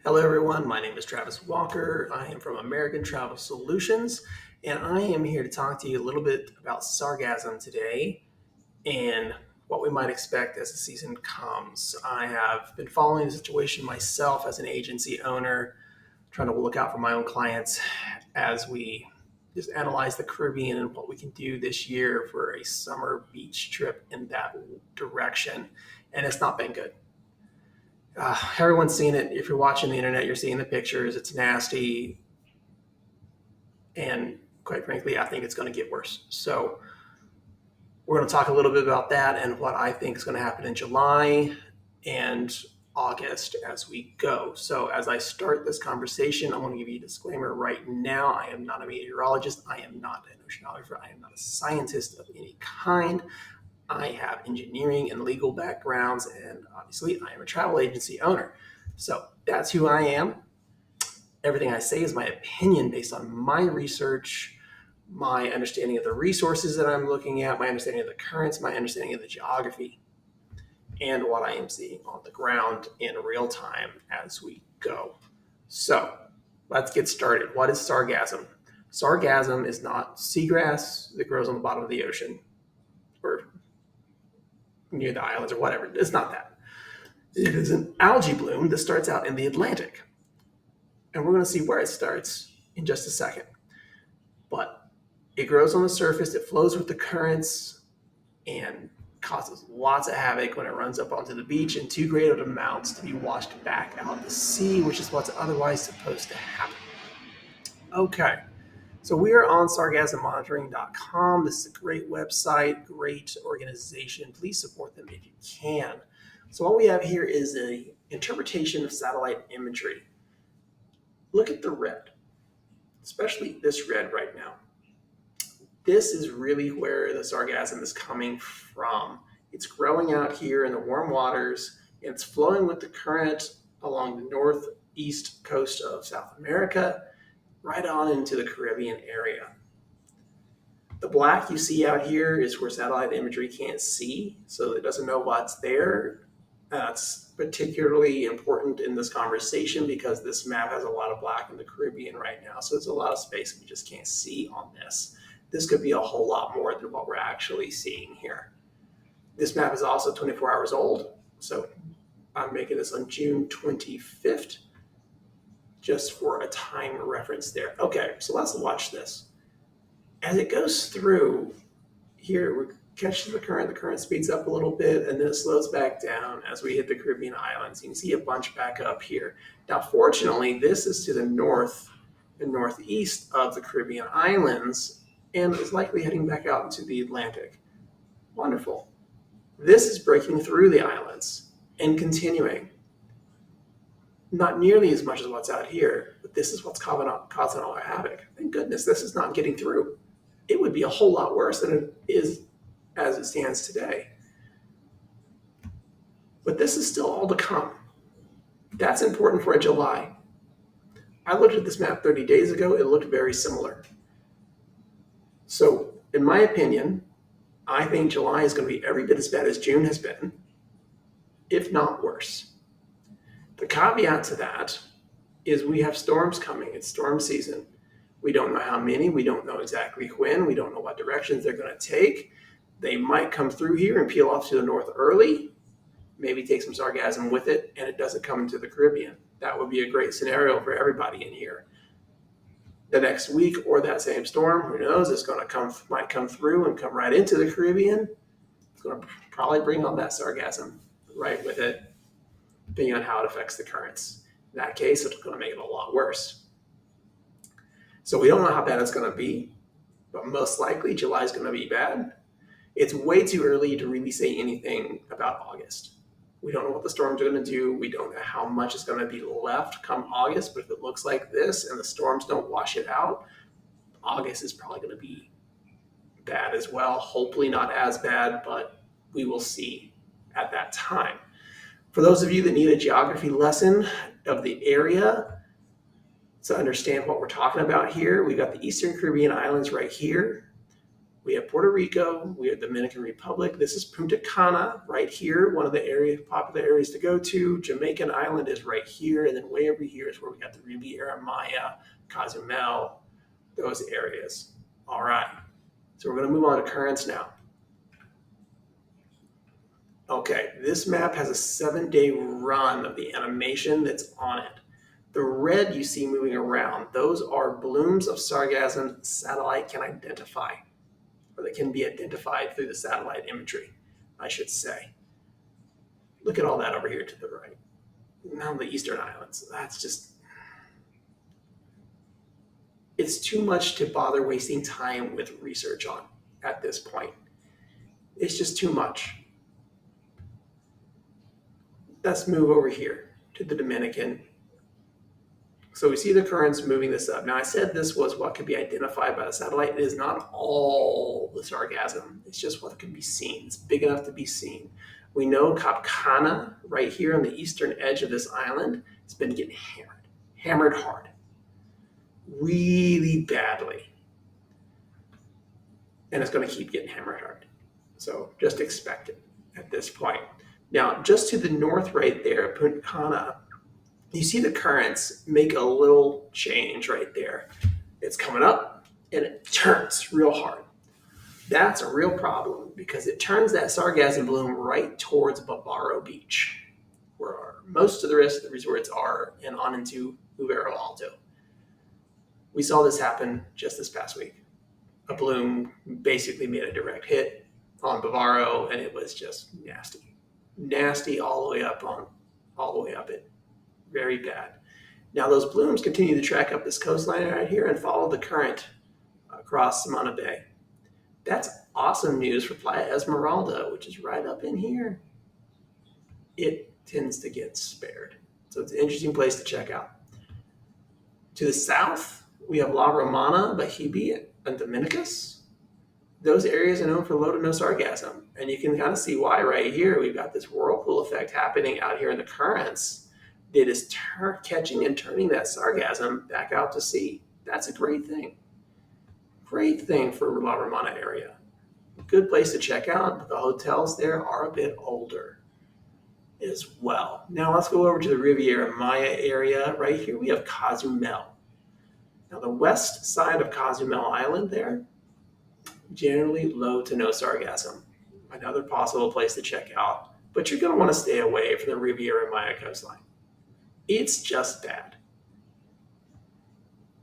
Hello, everyone. My name is Travis Walker. I am from American Travel Solutions, and I am here to talk to you a little bit about sargassum today and what we might expect as the season comes. I have been following the situation myself as an agency owner, trying to look out for my own clients as we just analyze the Caribbean and what we can do this year for a summer beach trip in that direction. And it's not been good. Everyone's seen it. If you're watching the internet, you're seeing the pictures. It's nasty. And quite frankly, I think it's going to get worse. So we're going to talk a little bit about that and what I think is going to happen in July and August as we go. So as I start this conversation, I want to give you a disclaimer right now. I am not a meteorologist. I am not an oceanographer. I am not a scientist of any kind. I have engineering and legal backgrounds, and obviously I am a travel agency owner. So that's who I am. Everything I say is my opinion based on my research, my understanding of the resources that I'm looking at, my understanding of the currents, my understanding of the geography, and what I am seeing on the ground in real time as we go. So let's get started. What is sargassum? Sargassum is not seagrass that grows on the bottom of the ocean or near the islands or whatever. It's not that. It is an algae bloom that starts out in the Atlantic. And we're going to see where it starts in just a second. But it grows on the surface, it flows with the currents, and causes lots of havoc when it runs up onto the beach in too great of amounts to be washed back out to sea, which is what's otherwise supposed to happen. Okay. So we are on sargassummonitoring.com. This is a great website, great organization. Please support them if you can. So what we have here is an interpretation of satellite imagery. Look at the red, especially this red right now. This is really where the sargassum is coming from. It's growing out here in the warm waters, and it's flowing with the current along the northeast coast of South America, right on into the Caribbean area. The black you see out here is where satellite imagery can't see, so it doesn't know what's there. That's particularly important in this conversation because this map has a lot of black in the Caribbean right now, so there's a lot of space we just can't see on this. This could be a whole lot more than what we're actually seeing here. This map is also 24 hours old, so I'm making this on June 25th. Just for a time reference there. Okay, so let's watch this. As it goes through, here we catch the current speeds up a little bit, and then it slows back down as we hit the Caribbean islands. You can see a bunch back up here. Now, fortunately, this is to the north and northeast of the Caribbean islands, and is likely heading back out into the Atlantic. Wonderful. This is breaking through the islands and continuing. Not nearly as much as what's out here, but this is what's causing all our havoc. Thank goodness this is not getting through. It would be a whole lot worse than it is as it stands today. But this is still all to come. That's important for July. I looked at this map 30 days ago. It looked very similar. So, in my opinion, I think July is going to be every bit as bad as June has been, if not worse. The caveat to that is we have storms coming. It's storm season. We don't know how many. We don't know exactly when. We don't know what directions they're going to take. They might come through here and peel off to the north early, maybe take some sargassum with it, and it doesn't come into the Caribbean. That would be a great scenario for everybody in here. The next week or that same storm, who knows, it's going to might come through and come right into the Caribbean. It's going to probably bring on that sargassum right with it, depending on how it affects the currents. In that case, it's going to make it a lot worse. So we don't know how bad it's going to be, but most likely July is going to be bad. It's way too early to really say anything about August. We don't know what the storms are going to do. We don't know how much is going to be left come August, but if it looks like this and the storms don't wash it out, August is probably going to be bad as well. Hopefully not as bad, but we will see at that time. For those of you that need a geography lesson of the area to understand what we're talking about here, we've got the Eastern Caribbean islands right here. We have Puerto Rico, we have Dominican Republic. This is Punta Cana right here, one of the popular areas to go to. Jamaican Island is right here, and then way over here is where we got the Riviera Maya, Cozumel, those areas. All right, so we're going to move on to currents now. Okay, this map has a 7-day run of the animation that's on it. The red you see moving around, those are blooms of sargassum satellite can identify, or they can be identified through the satellite imagery, I should say. Look at all that over here to the right. Now the Eastern Islands, that's just, it's too much to bother wasting time with research on at this point. It's just too much. Let's move over here to the Dominican. So we see the currents moving this up. Now I said this was what could be identified by the satellite. It is not all the sargassum. It's just what can be seen. It's big enough to be seen. We know Cap Cana right here on the eastern edge of this island has been getting hammered hard, really badly. And it's going to keep getting hammered hard. So just expect it at this point. Now, just to the north right there, Punta Cana, you see the currents make a little change right there. It's coming up and it turns real hard. That's a real problem because it turns that sargassum bloom right towards Bavaro Beach, where most of the rest of the resorts are, and on into Uvero Alto. We saw this happen just this past week. A bloom basically made a direct hit on Bavaro, and it was just nasty all the way up it. Very bad. Now those blooms continue to track up this coastline right here and follow the current across Samana Bay. That's awesome news for Playa Esmeralda, which is right up in here. It tends to get spared. So it's an interesting place to check out. To the south, we have La Romana, Bahibi, and Dominicus. Those areas are known for low to no sargassum. And you can kind of see why right here. We've got this whirlpool effect happening out here in the currents that is catching and turning that sargassum back out to sea. That's a great thing. Great thing for La Romana area. Good place to check out, but the hotels there are a bit older as well. Now let's go over to the Riviera Maya area. Right here we have Cozumel. Now the west side of Cozumel Island there, generally low to no sargassum. Another possible place to check out, but you're going to want to stay away from the Riviera Maya coastline. It's just bad.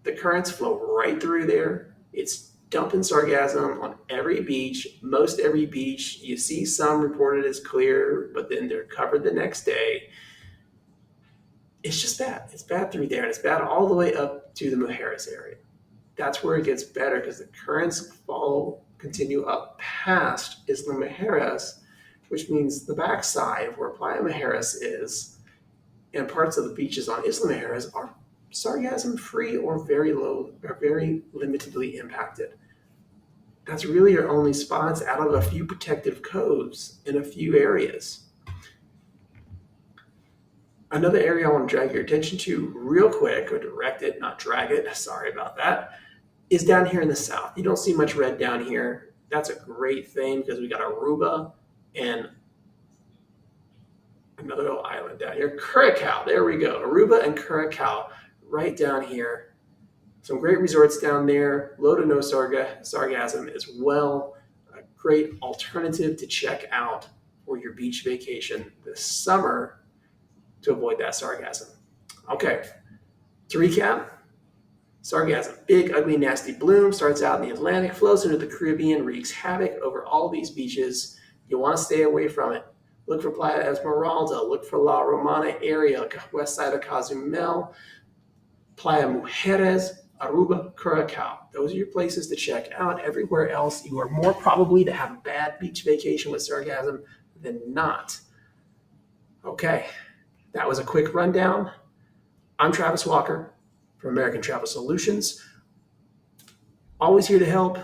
The currents flow right through there. It's dumping sargassum on every beach, most every beach. You see some reported as clear, but then they're covered the next day. It's just bad. It's bad through there, and it's bad all the way up to the Mujeres area. That's where it gets better because the currents continue up past Isla Mujeres, which means the backside of where Playa Mujeres is and parts of the beaches on Isla Mujeres are sargassum free or very low or very limitedly impacted. That's really your only spots out of a few protective coves in a few areas. Another area I want to drag your attention to real quick, or direct it, not drag it, sorry about that, is down here in the south. You don't see much red down here. That's a great thing because we got Aruba and another little island down here, Curacao. There we go. Aruba and Curacao right down here. Some great resorts down there. Low to no sargassum as well. A great alternative to check out for your beach vacation this summer to avoid that sargassum. Okay, to recap, sargassum, big, ugly, nasty bloom, starts out in the Atlantic, flows into the Caribbean, wreaks havoc over all these beaches. You want to stay away from it. Look for Playa Esmeralda, look for La Romana area, west side of Cozumel, Playa Mujeres, Aruba, Curacao. Those are your places to check out. Everywhere else, you are more probably to have a bad beach vacation with sargassum than not. Okay, that was a quick rundown. I'm Travis Walker from American Travel Solutions. Always here to help.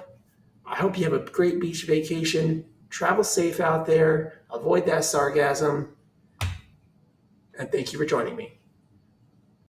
I hope you have a great beach vacation. Travel safe out there. Avoid that sargassum. And thank you for joining me.